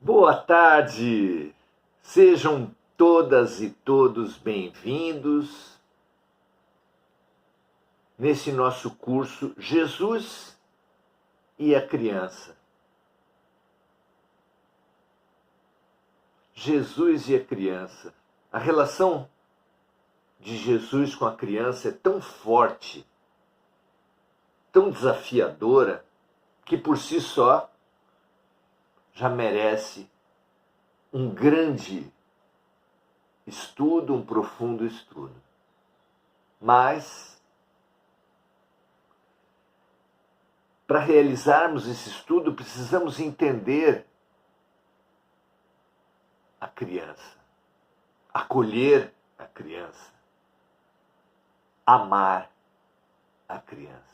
Boa tarde! Sejam todas e todos bem-vindos nesse nosso curso Jesus e a Criança. Jesus e a Criança. A relação de Jesus com a criança é tão forte, tão desafiadora, que por si só já merece um grande estudo, um profundo estudo. Mas, para realizarmos esse estudo, precisamos entender a criança, acolher a criança, amar a criança.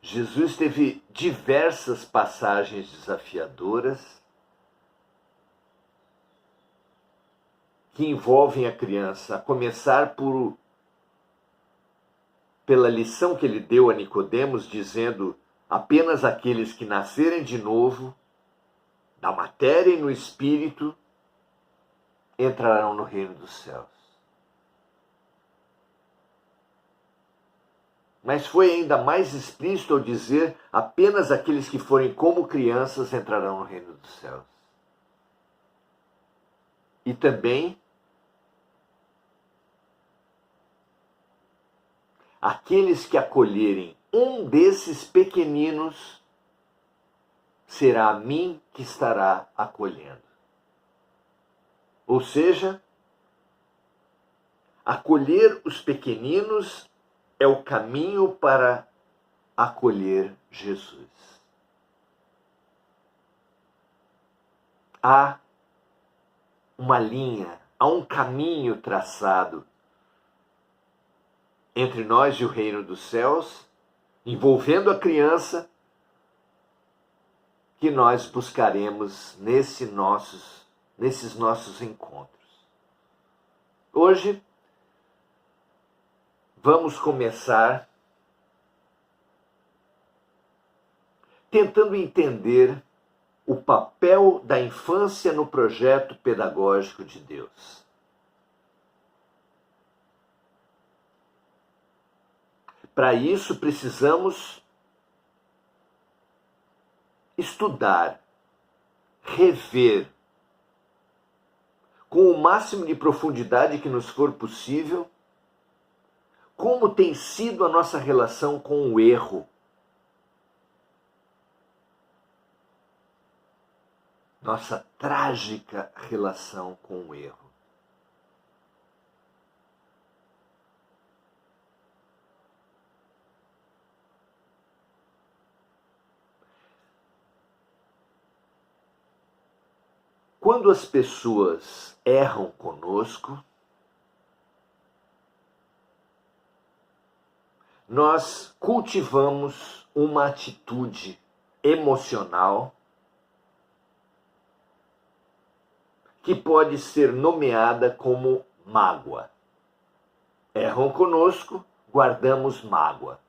Jesus teve diversas passagens desafiadoras que envolvem a criança, a começar pela lição que ele deu a Nicodemos, dizendo: apenas aqueles que nascerem de novo, da matéria e no espírito, entrarão no reino dos céus. Mas foi ainda mais explícito ao dizer: apenas aqueles que forem como crianças entrarão no reino dos céus. E também aqueles que acolherem um desses pequeninos, será a mim que estará acolhendo. Ou seja, acolher os pequeninos é o caminho para acolher Jesus. Há uma linha, há um caminho traçado entre nós e o reino dos céus, envolvendo a criança, que nós buscaremos nesses nossos encontros. Hoje, vamos começar tentando entender o papel da infância no projeto pedagógico de Deus. Para isso, precisamos estudar, rever, com o máximo de profundidade que nos for possível, como tem sido a nossa relação com o erro. Nossa trágica relação com o erro. Quando as pessoas erram conosco, nós cultivamos uma atitude emocional que pode ser nomeada como mágoa. Erram conosco, guardamos mágoa.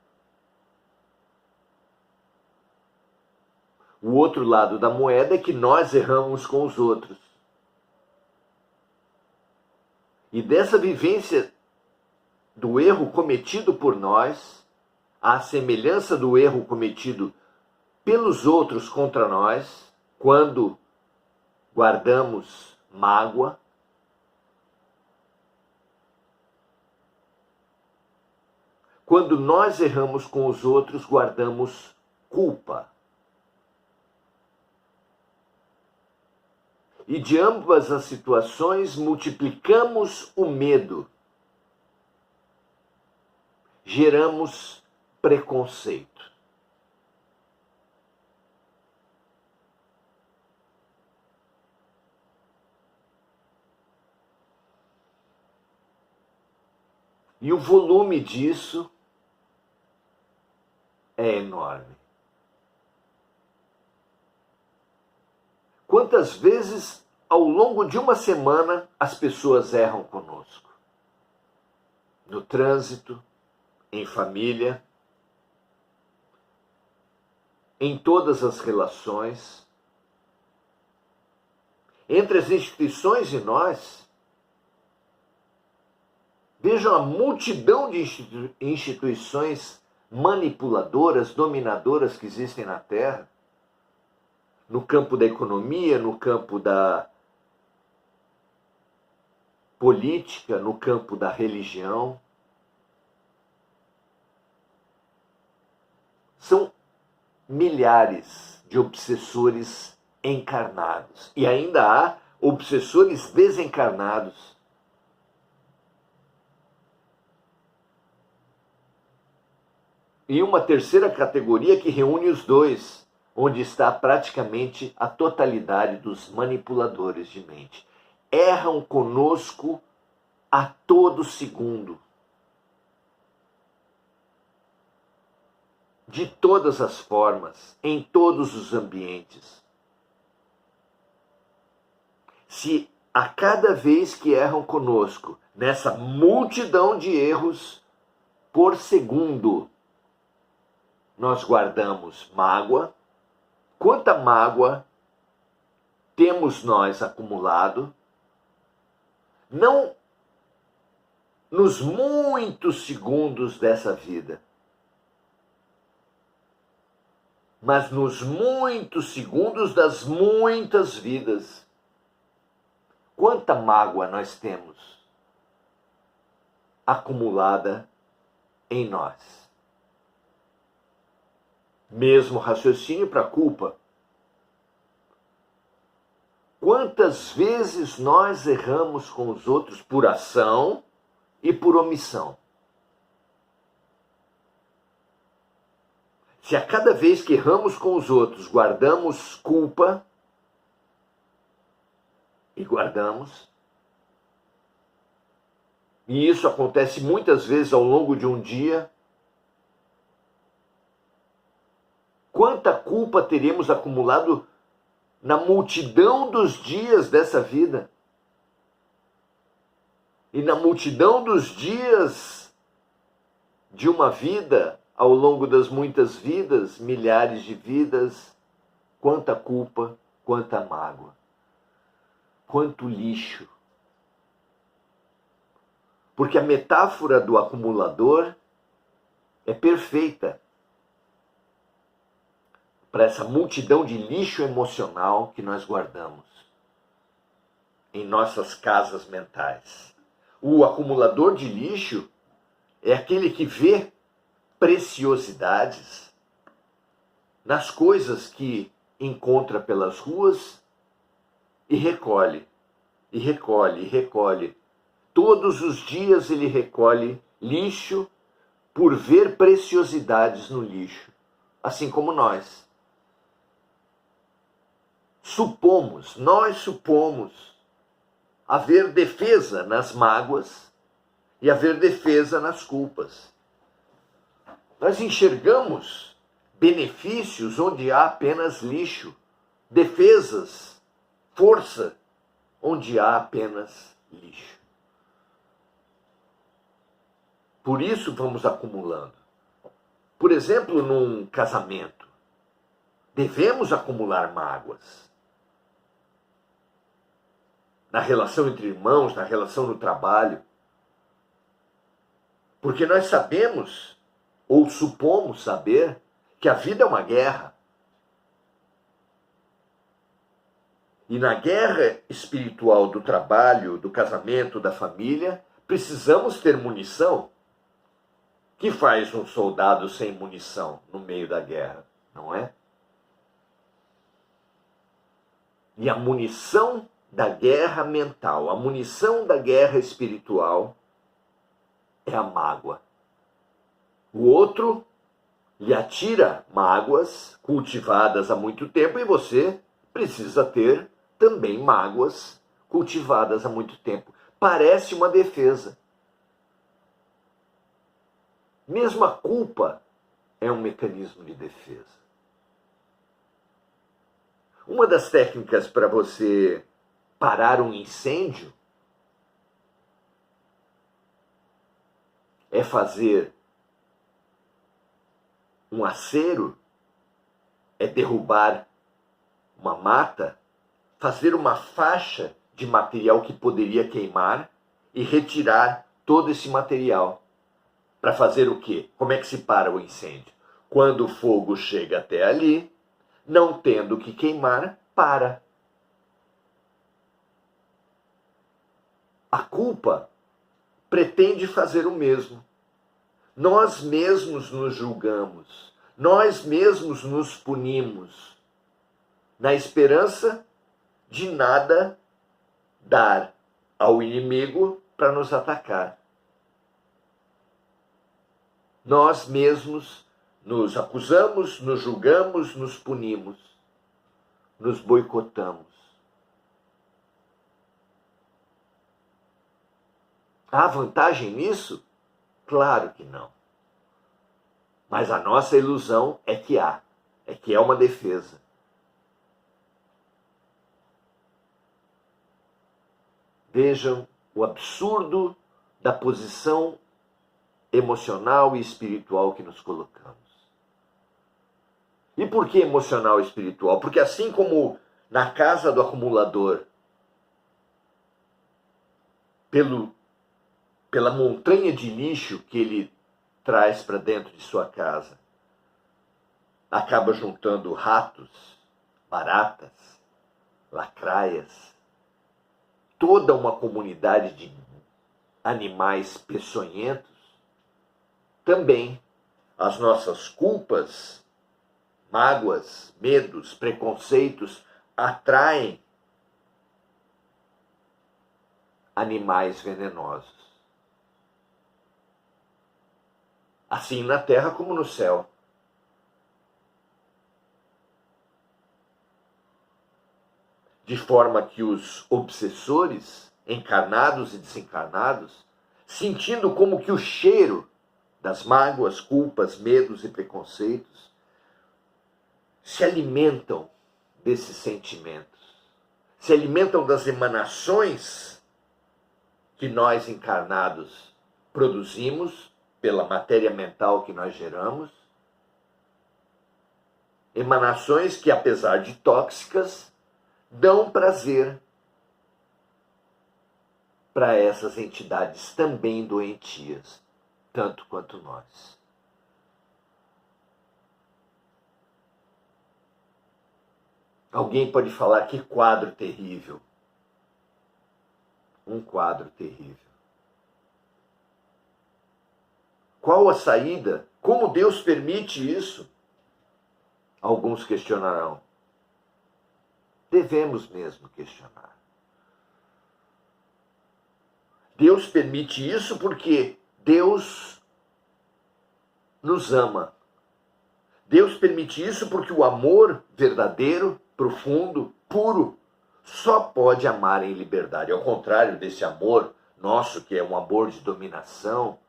O outro lado da moeda é que nós erramos com os outros. E dessa vivência do erro cometido por nós, à semelhança do erro cometido pelos outros contra nós, quando guardamos mágoa, quando nós erramos com os outros, guardamos culpa. E de ambas as situações multiplicamos o medo. Geramos preconceito. E o volume disso é enorme. Quantas vezes ao longo de uma semana as pessoas erram conosco? No trânsito, em família, em todas as relações, entre as instituições e nós. Vejam a multidão de instituições manipuladoras, dominadoras que existem na Terra, no campo da economia, no campo da política, no campo da religião. São milhares de obsessores encarnados. E ainda há obsessores desencarnados. E uma terceira categoria que reúne os dois, onde está praticamente a totalidade dos manipuladores de mente. Erram conosco a todo segundo. De todas as formas, em todos os ambientes. Se a cada vez que erram conosco, nessa multidão de erros por segundo, nós guardamos mágoa, quanta mágoa temos nós acumulado, não nos muitos segundos dessa vida, mas nos muitos segundos das muitas vidas. Quanta mágoa nós temos acumulada em nós. Mesmo raciocínio para a culpa. Quantas vezes nós erramos com os outros por ação e por omissão? Se a cada vez que erramos com os outros guardamos culpa, e guardamos, e isso acontece muitas vezes ao longo de um dia, quanta culpa teremos acumulado na multidão dos dias dessa vida? E na multidão dos dias de uma vida, ao longo das muitas vidas, milhares de vidas, quanta culpa, quanta mágoa, quanto lixo. Porque a metáfora do acumulador é perfeita para essa multidão de lixo emocional que nós guardamos em nossas casas mentais. O acumulador de lixo é aquele que vê preciosidades nas coisas que encontra pelas ruas e recolhe, e recolhe, e recolhe. Todos os dias ele recolhe lixo por ver preciosidades no lixo, assim como nós. Nós supomos haver defesa nas mágoas e haver defesa nas culpas. Nós enxergamos benefícios onde há apenas lixo, defesas, força, onde há apenas lixo. Por isso vamos acumulando. Por exemplo, num casamento, devemos acumular mágoas. Na relação entre irmãos, na relação no trabalho. Porque nós sabemos, ou supomos saber, que a vida é uma guerra. E na guerra espiritual do trabalho, do casamento, da família, precisamos ter munição. Que faz um soldado sem munição no meio da guerra, não é? E a munição da guerra mental, a munição da guerra espiritual é a mágoa. O outro lhe atira mágoas cultivadas há muito tempo e você precisa ter também mágoas cultivadas há muito tempo. Parece uma defesa. Mesmo a culpa é um mecanismo de defesa. Uma das técnicas para você parar um incêndio é fazer um acero é derrubar uma mata, fazer uma faixa de material que poderia queimar e retirar todo esse material. Para fazer o quê? Como é que se para o incêndio? Quando o fogo chega até ali, não tendo o que queimar, para. A culpa pretende fazer o mesmo. Nós mesmos nos julgamos, nós mesmos nos punimos, na esperança de nada dar ao inimigo para nos atacar. Nós mesmos nos acusamos, nos julgamos, nos punimos, nos boicotamos. Há vantagem nisso? Claro que não. Mas a nossa ilusão é que há, é que é uma defesa. Vejam o absurdo da posição emocional e espiritual que nos colocamos. E por que emocional e espiritual? Porque assim como na casa do acumulador, pela montanha de lixo que ele traz para dentro de sua casa, acaba juntando ratos, baratas, lacraias, toda uma comunidade de animais peçonhentos. Também as nossas culpas, mágoas, medos, preconceitos atraem animais venenosos. Assim na terra como no céu. De forma que os obsessores, encarnados e desencarnados, sentindo como que o cheiro das mágoas, culpas, medos e preconceitos, se alimentam desses sentimentos, se alimentam das emanações que nós encarnados produzimos pela matéria mental que nós geramos, emanações que, apesar de tóxicas, dão prazer para essas entidades também doentias, tanto quanto nós. Alguém pode falar que quadro terrível. Um quadro terrível. Qual a saída? Como Deus permite isso? Alguns questionarão. Devemos mesmo questionar. Deus permite isso porque Deus nos ama. Deus permite isso porque o amor verdadeiro, profundo, puro, só pode amar em liberdade. Ao contrário desse amor nosso, que é um amor de dominação,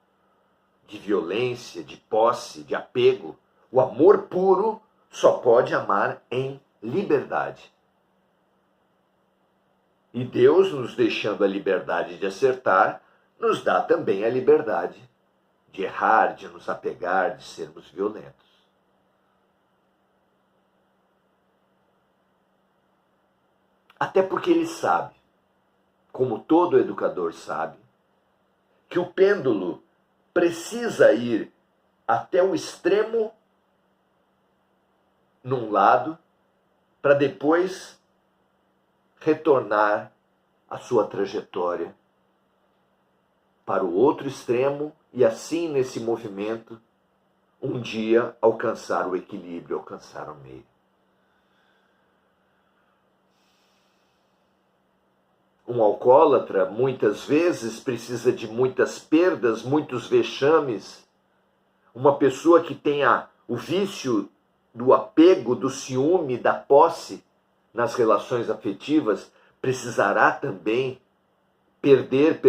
de violência, de posse, de apego, o amor puro só pode amar em liberdade. E Deus, nos deixando a liberdade de acertar, nos dá também a liberdade de errar, de nos apegar, de sermos violentos. Até porque Ele sabe, como todo educador sabe, que o pêndulo precisa ir até o extremo num lado, para depois retornar a sua trajetória para o outro extremo e assim, nesse movimento, um dia alcançar o equilíbrio, alcançar o meio. Um alcoólatra, muitas vezes, precisa de muitas perdas, muitos vexames. Uma pessoa que tenha o vício do apego, do ciúme, da posse nas relações afetivas, precisará também perder,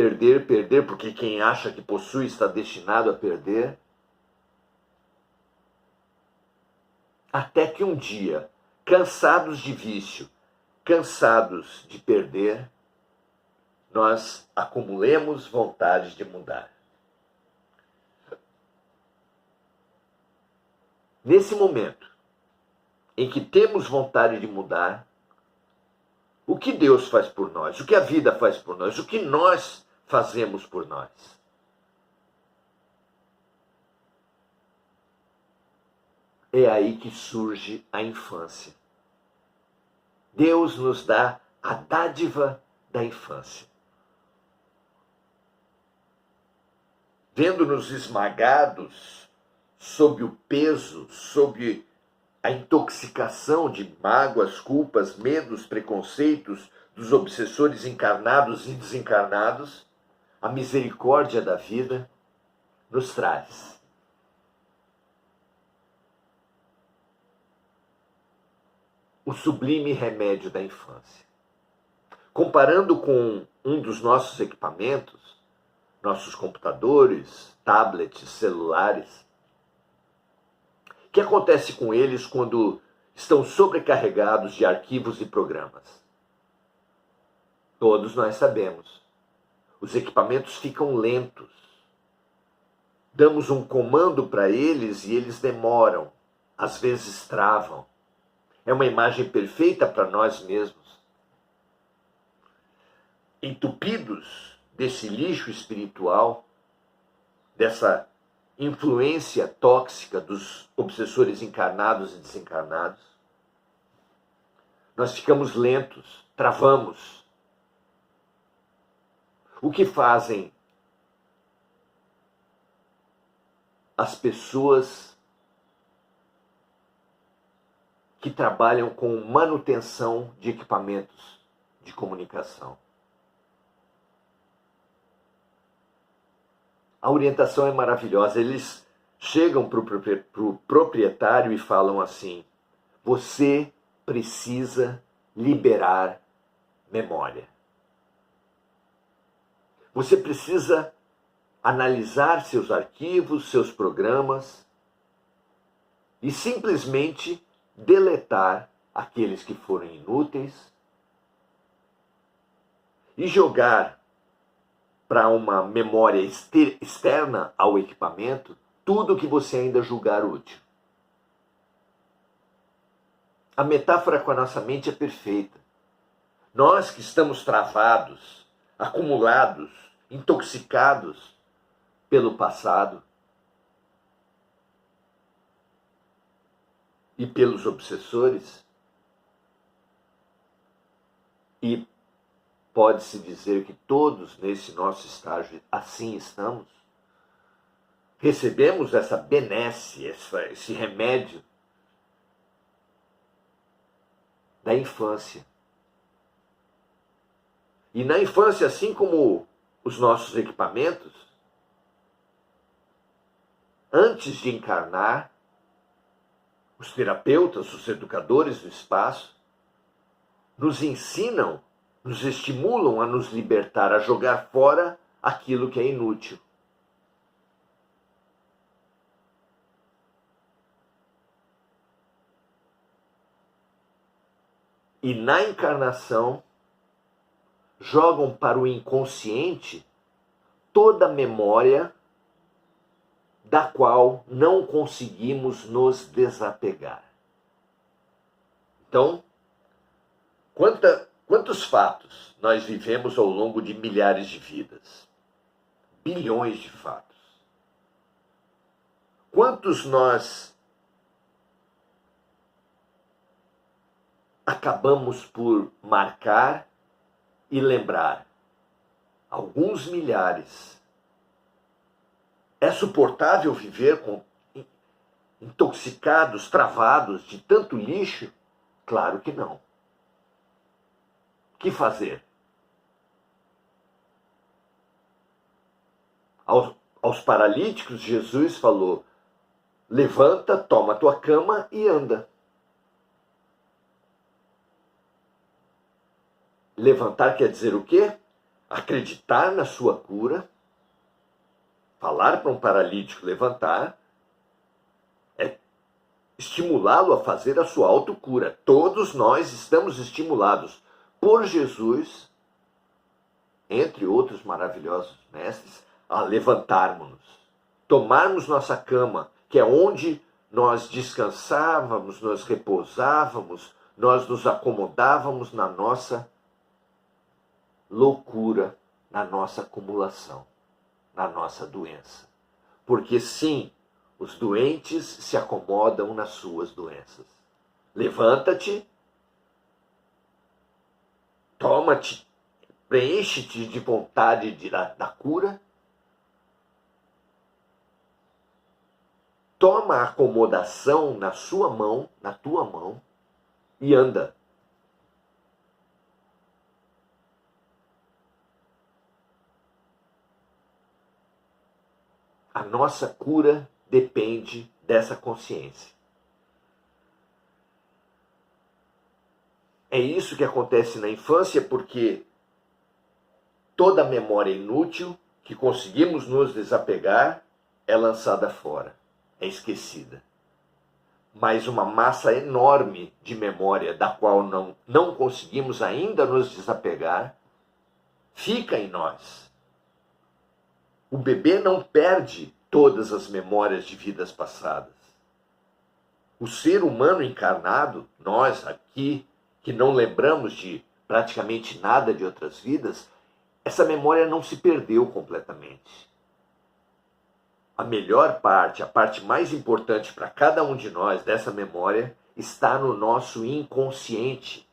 porque quem acha que possui está destinado a perder. Até que um dia, cansados de vício, cansados de perder, nós acumulemos vontade de mudar. Nesse momento, em que temos vontade de mudar, o que Deus faz por nós, o que a vida faz por nós, o que nós fazemos por nós. É aí que surge a infância. Deus nos dá a dádiva da infância. Vendo-nos esmagados sob o peso, sob a intoxicação de mágoas, culpas, medos, preconceitos dos obsessores encarnados e desencarnados, a misericórdia da vida nos traz o sublime remédio da infância. Comparando com um dos nossos equipamentos, nossos computadores, tablets, celulares, o que acontece com eles quando estão sobrecarregados de arquivos e programas? Todos nós sabemos. Os equipamentos ficam lentos. Damos um comando para eles e eles demoram, às vezes travam. É uma imagem perfeita para nós mesmos. Entupidos desse lixo espiritual, dessa influência tóxica dos obsessores encarnados e desencarnados, nós ficamos lentos, travamos. O que fazem as pessoas que trabalham com manutenção de equipamentos de comunicação? A orientação é maravilhosa. Eles chegam para o proprietário e falam assim: você precisa liberar memória. Você precisa analisar seus arquivos, seus programas e simplesmente deletar aqueles que foram inúteis e jogar para uma memória externa ao equipamento tudo que você ainda julgar útil. A metáfora com a nossa mente é perfeita. Nós que estamos travados, acumulados, intoxicados pelo passado e pelos obsessores, e pode-se dizer que todos nesse nosso estágio assim estamos, recebemos essa benesse, esse remédio da infância. E na infância, assim como os nossos equipamentos, antes de encarnar, os terapeutas, os educadores do espaço, nos ensinam, nos estimulam a nos libertar, a jogar fora aquilo que é inútil. E na encarnação, jogam para o inconsciente toda a memória da qual não conseguimos nos desapegar. Então, quantos fatos nós vivemos ao longo de milhares de vidas? Bilhões de fatos. Quantos nós acabamos por marcar e lembrar? Alguns milhares. É suportável viver intoxicados, travados de tanto lixo? Claro que não. O que fazer? Aos paralíticos, Jesus falou: levanta, toma tua cama e anda. Levantar quer dizer o quê? Acreditar na sua cura. Falar para um paralítico levantar é estimulá-lo a fazer a sua autocura. Todos nós estamos estimulados por Jesus, entre outros maravilhosos mestres, a levantarmos-nos, tomarmos nossa cama, que é onde nós descansávamos, nós repousávamos, nós nos acomodávamos na nossa loucura, na nossa acumulação, na nossa doença. Porque sim, os doentes se acomodam nas suas doenças. Levanta-te, toma-te, preenche-te de vontade da cura, toma a acomodação na sua mão, na tua mão, e anda. A nossa cura depende dessa consciência. É isso que acontece na infância, porque toda memória inútil que conseguimos nos desapegar é lançada fora, é esquecida. Mas uma massa enorme de memória da qual não conseguimos ainda nos desapegar, fica em nós. O bebê não perde todas as memórias de vidas passadas. O ser humano encarnado, nós aqui, que não lembramos de praticamente nada de outras vidas, essa memória não se perdeu completamente. A melhor parte, a parte mais importante para cada um de nós dessa memória, está no nosso inconsciente.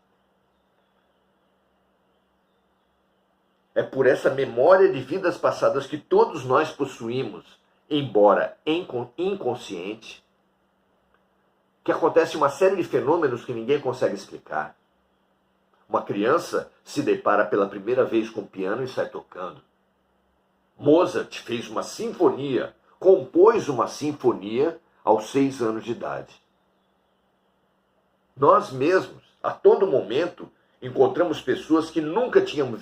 É por essa memória de vidas passadas que todos nós possuímos, embora inconsciente, que acontece uma série de fenômenos que ninguém consegue explicar. Uma criança se depara pela primeira vez com o piano e sai tocando. Mozart fez uma sinfonia, compôs uma sinfonia aos 6 anos de idade. Nós mesmos, a todo momento, encontramos pessoas que nunca tínhamos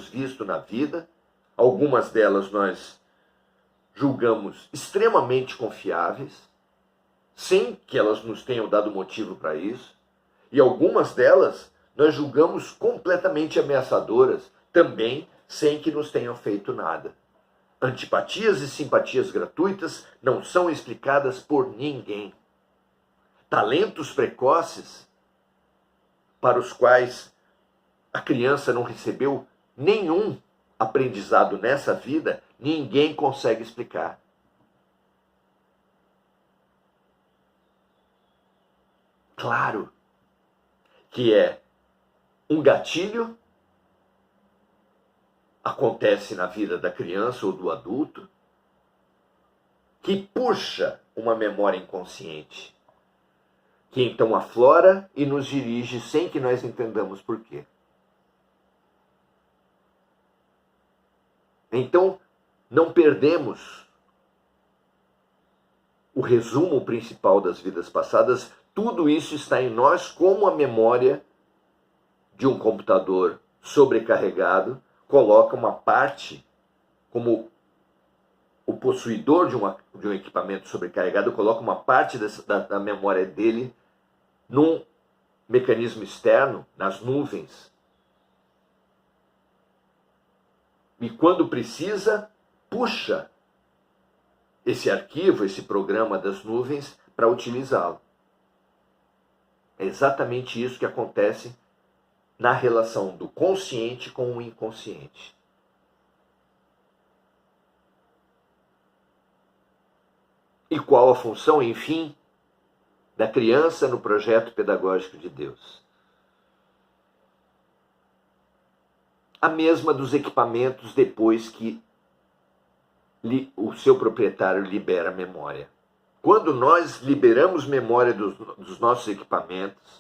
visto na vida. Algumas delas nós julgamos extremamente confiáveis, sem que elas nos tenham dado motivo para isso. E algumas delas nós julgamos completamente ameaçadoras, também sem que nos tenham feito nada. Antipatias e simpatias gratuitas não são explicadas por ninguém. Talentos precoces, para os quais a criança não recebeu nenhum aprendizado nessa vida, ninguém consegue explicar. Claro que é um gatilho, acontece na vida da criança ou do adulto, que puxa uma memória inconsciente, que então aflora e nos dirige sem que nós entendamos por quê. Então, não perdemos o resumo principal das vidas passadas. Tudo isso está em nós como a memória de um computador sobrecarregado coloca uma parte, como o possuidor de um equipamento sobrecarregado coloca uma parte da memória dele num mecanismo externo, nas nuvens. E quando precisa, puxa esse arquivo, esse programa das nuvens para utilizá-lo. É exatamente isso que acontece na relação do consciente com o inconsciente. E qual a função, enfim, da criança no projeto pedagógico de Deus? A mesma dos equipamentos depois que o seu proprietário libera a memória. Quando nós liberamos memória dos nossos equipamentos,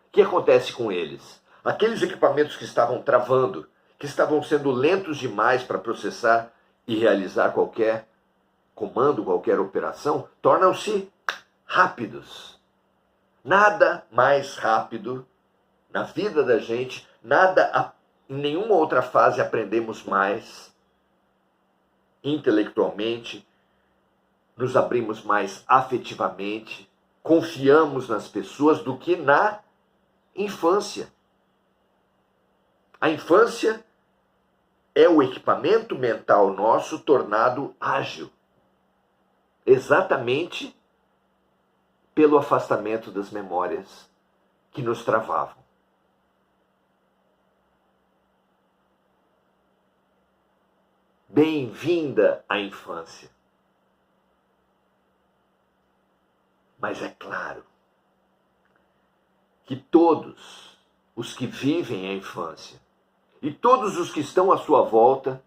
o que acontece com eles? Aqueles equipamentos que estavam travando, que estavam sendo lentos demais para processar e realizar qualquer comando, qualquer operação, tornam-se rápidos. Nada mais rápido na vida da gente, em nenhuma outra fase aprendemos mais intelectualmente, nos abrimos mais afetivamente, confiamos nas pessoas do que na infância. A infância é o equipamento mental nosso tornado ágil. Exatamente pelo afastamento das memórias que nos travavam. Bem-vinda à infância. Mas é claro que todos os que vivem a infância e todos os que estão à sua volta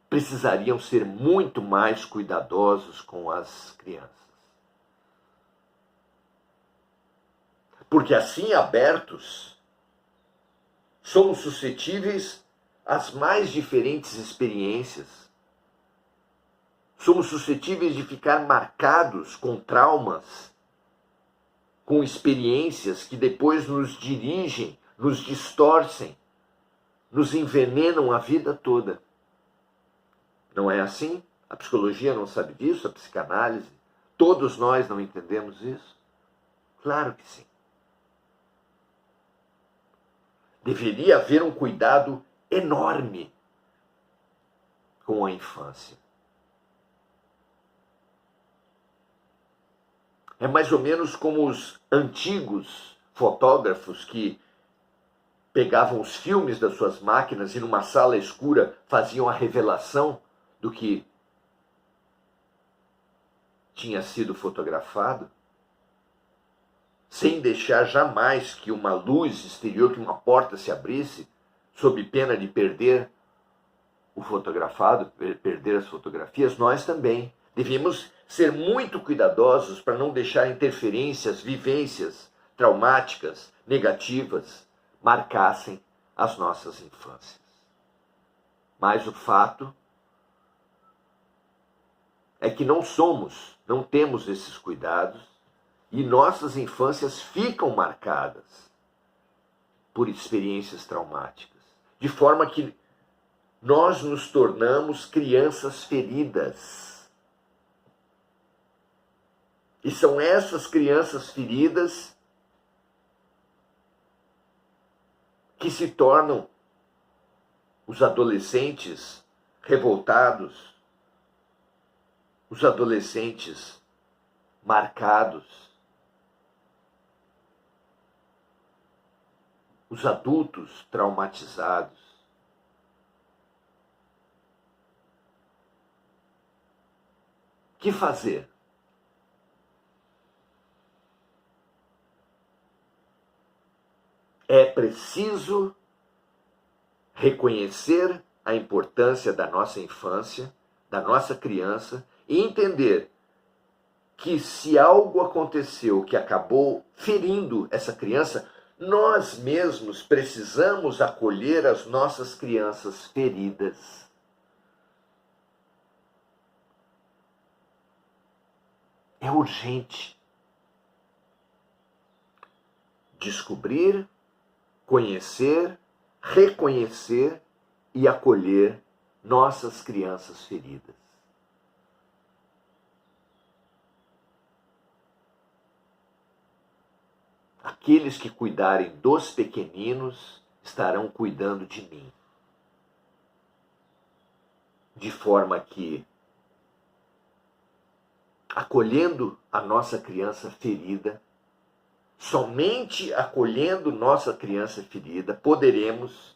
precisariam ser muito mais cuidadosos com as crianças. Porque assim abertos, somos suscetíveis às mais diferentes experiências. Somos suscetíveis de ficar marcados com traumas, com experiências que depois nos dirigem, nos distorcem, nos envenenam a vida toda. Não é assim? A psicologia não sabe disso, a psicanálise. Todos nós não entendemos isso? Claro que sim. Deveria haver um cuidado enorme com a infância. É mais ou menos como os antigos fotógrafos que pegavam os filmes das suas máquinas e numa sala escura faziam a revelação do que tinha sido fotografado, sem deixar jamais que uma luz exterior, que uma porta se abrisse, sob pena de perder o fotografado, perder as fotografias. Nós também devemos ser muito cuidadosos para não deixar interferências, vivências traumáticas, negativas, marcassem as nossas infâncias. Mas o fato é que não temos esses cuidados e nossas infâncias ficam marcadas por experiências traumáticas, de forma que nós nos tornamos crianças feridas. E são essas crianças feridas que se tornam os adolescentes revoltados, os adolescentes marcados, os adultos traumatizados. O que fazer? É preciso reconhecer a importância da nossa infância, da nossa criança, e entender que se algo aconteceu que acabou ferindo essa criança, nós mesmos precisamos acolher as nossas crianças feridas. É urgente descobrir, conhecer, reconhecer e acolher nossas crianças feridas. Aqueles que cuidarem dos pequeninos estarão cuidando de mim. De forma que, acolhendo a nossa criança ferida, somente acolhendo nossa criança ferida, poderemos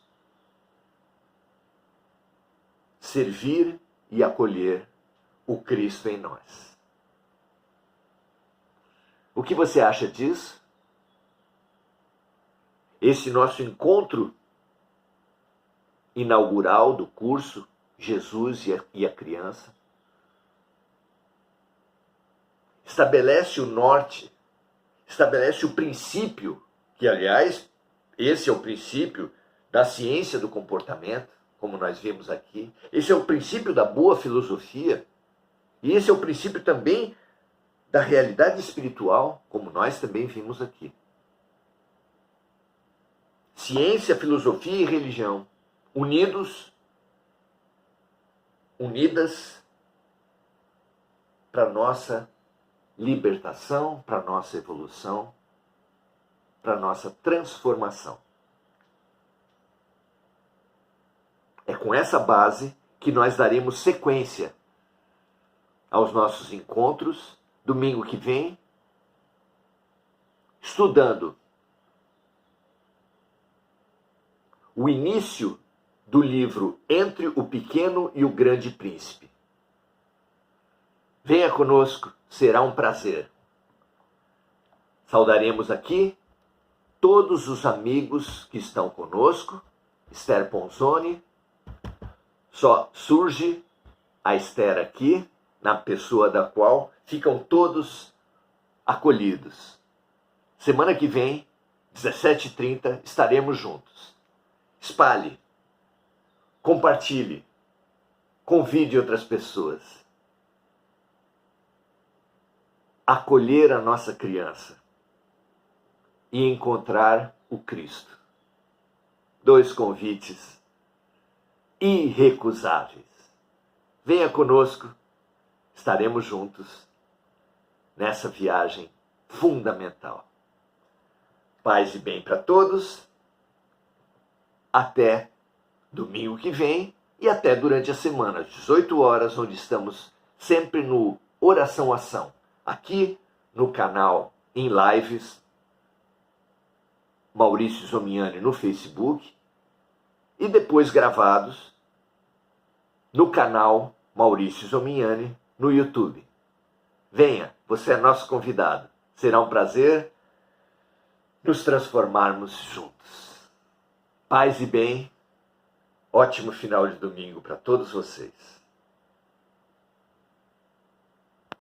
servir e acolher o Cristo em nós. O que você acha disso? Esse nosso encontro inaugural do curso Jesus e a Criança estabelece o norte, estabelece o princípio, que aliás, esse é o princípio da ciência do comportamento, como nós vimos aqui. Esse é o princípio da boa filosofia. E esse é o princípio também da realidade espiritual, como nós também vimos aqui. Ciência, filosofia e religião, unidas para nossa libertação, para nossa evolução, para nossa transformação. É com essa base que nós daremos sequência aos nossos encontros. Domingo que vem, estudando o início do livro Entre o Pequeno e o Grande Príncipe. Venha conosco, será um prazer. Saudaremos aqui todos os amigos que estão conosco. Esther Ponzoni, só surge a Esther aqui, na pessoa da qual ficam todos acolhidos. Semana que vem, 17h30, estaremos juntos. Espalhe, compartilhe, convide outras pessoas. Acolher a nossa criança e encontrar o Cristo. 2 convites irrecusáveis. Venha conosco, estaremos juntos nessa viagem fundamental. Paz e bem para todos. Até domingo que vem e até durante a semana, às 18 horas, onde estamos sempre no Oração Ação, aqui no canal em lives, Maurício Zomiani no Facebook, e depois gravados no canal Maurício Zomiani no YouTube. Venha, você é nosso convidado. Será um prazer nos transformarmos juntos. Paz e bem, ótimo final de domingo para todos vocês.